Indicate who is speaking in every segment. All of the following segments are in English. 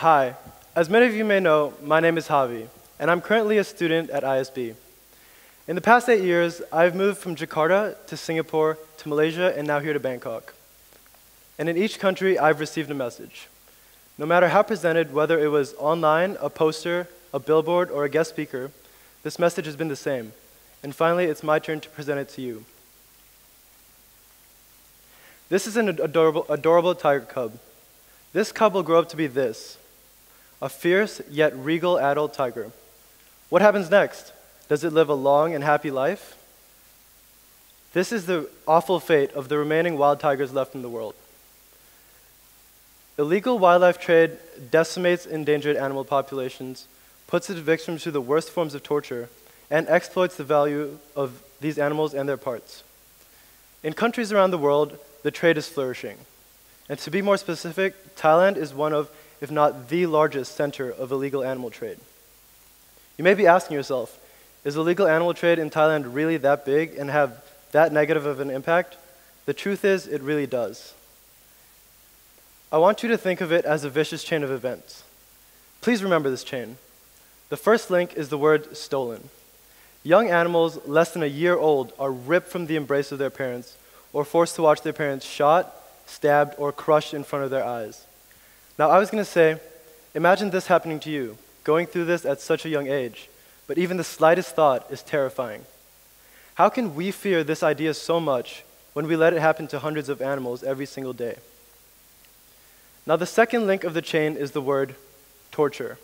Speaker 1: Hi, as many of you may know, my name is Javi, and I'm currently a student at ISB. In the past 8 years, I've moved from Jakarta to Singapore to Malaysia and now here to Bangkok. And in each country, I've received a message. No matter how presented, whether it was online, a poster, a billboard, or a guest speaker, this message has been the same. And finally, it's my turn to present it to you. This is an adorable tiger cub. This cub will grow up to be this, a fierce yet regal adult tiger. What happens next? Does it live a long and happy life? This is the awful fate of the remaining wild tigers left in the world. Illegal wildlife trade decimates endangered animal populations, puts its victims through the worst forms of torture, and exploits the value of these animals and their parts. In countries around the world, the trade is flourishing. And to be more specific, Thailand is one of, if not the largest center of illegal animal trade. You may be asking yourself, is illegal animal trade in Thailand really that big and have that negative of an impact? The truth is, it really does. I want you to think of it as a vicious chain of events. Please remember this chain. The first link is the word stolen. Young animals less than a year old are ripped from the embrace of their parents or forced to watch their parents shot, stabbed, or crushed in front of their eyes. Now, I was going to say, imagine this happening to you, going through this at such a young age, but even the slightest thought is terrifying. How can we fear this idea so much when we let it happen to hundreds of animals every single day? Now, the second link of the chain is the word torture.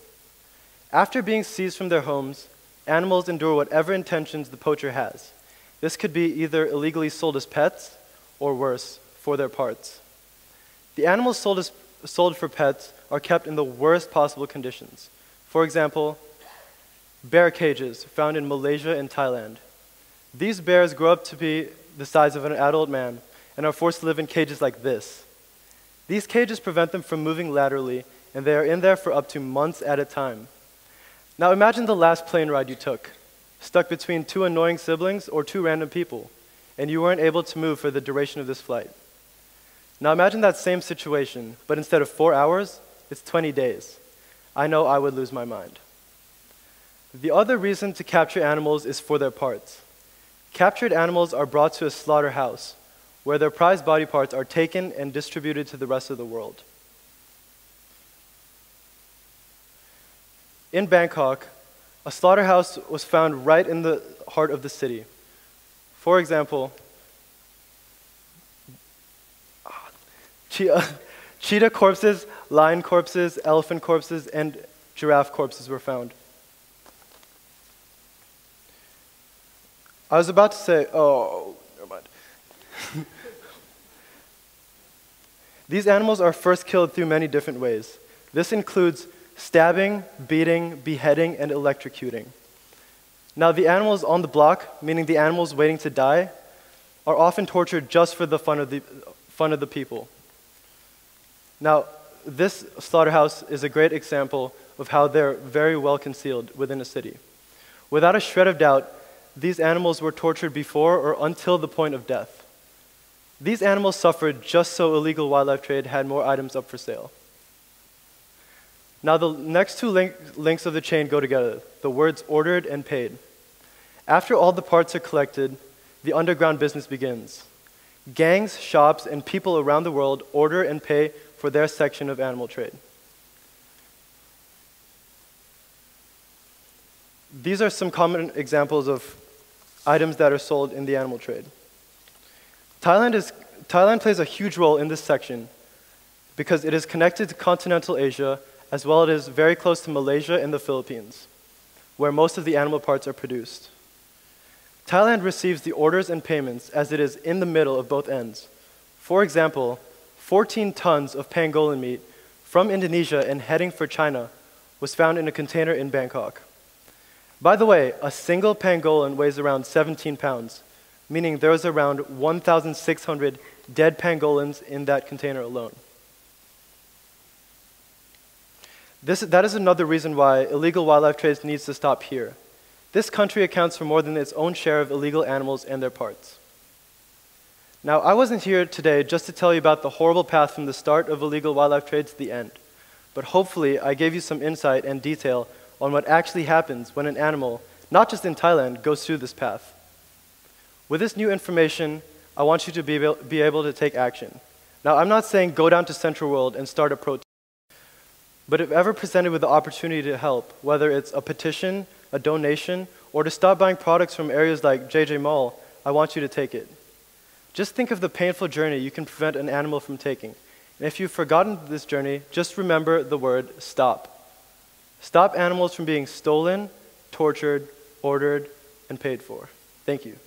Speaker 1: After being seized from their homes, animals endure whatever intentions the poacher has. This could be either illegally sold as pets, or worse, for their parts. The animals sold for pets are kept in the worst possible conditions. For example, bear cages found in Malaysia and Thailand. These bears grow up to be the size of an adult man and are forced to live in cages like this. These cages prevent them from moving laterally, and they are in there for up to months at a time. Now imagine the last plane ride you took, stuck between two annoying siblings or two random people, and you weren't able to move for the duration of this flight. Now imagine that same situation, but instead of 4 hours, it's 20 days. I know I would lose my mind. The other reason to capture animals is for their parts. Captured animals are brought to a slaughterhouse, where their prized body parts are taken and distributed to the rest of the world. In Bangkok, a slaughterhouse was found right in the heart of the city. For example, cheetah corpses, lion corpses, elephant corpses, and giraffe corpses were found. I was about to say, oh, never mind. These animals are first killed through many different ways. This includes stabbing, beating, beheading, and electrocuting. Now, the animals on the block, meaning the animals waiting to die, are often tortured just for the fun of the people. Now, this slaughterhouse is a great example of how they're very well concealed within a city. Without a shred of doubt, these animals were tortured before or until the point of death. These animals suffered just so illegal wildlife trade had more items up for sale. Now, the next two links of the chain go together, the words ordered and paid. After all the parts are collected, the underground business begins. Gangs, shops, and people around the world order and pay for their section of animal trade. These are some common examples of items that are sold in the animal trade. Thailand plays a huge role in this section because it is connected to continental Asia, as well as very close to Malaysia and the Philippines, where most of the animal parts are produced. Thailand receives the orders and payments as it is in the middle of both ends. For example, 14 tons of pangolin meat from Indonesia and heading for China was found in a container in Bangkok. By the way, a single pangolin weighs around 17 pounds, meaning there was around 1,600 dead pangolins in that container alone. That is another reason why illegal wildlife trade needs to stop here. This country accounts for more than its own share of illegal animals and their parts. Now, I wasn't here today just to tell you about the horrible path from the start of illegal wildlife trade to the end. but hopefully I gave you some insight and detail on what actually happens when an animal, not just in Thailand, goes through this path. With this new information, I want you to be able to take action. Now, I'm not saying go down to Central World and start a protest, but if ever presented with the opportunity to help, whether it's a petition, a donation, or to stop buying products from areas like JJ Mall, I want you to take it. Just think of the painful journey you can prevent an animal from taking. And if you've forgotten this journey, just remember the word stop. Stop animals from being stolen, tortured, ordered, and paid for. Thank you.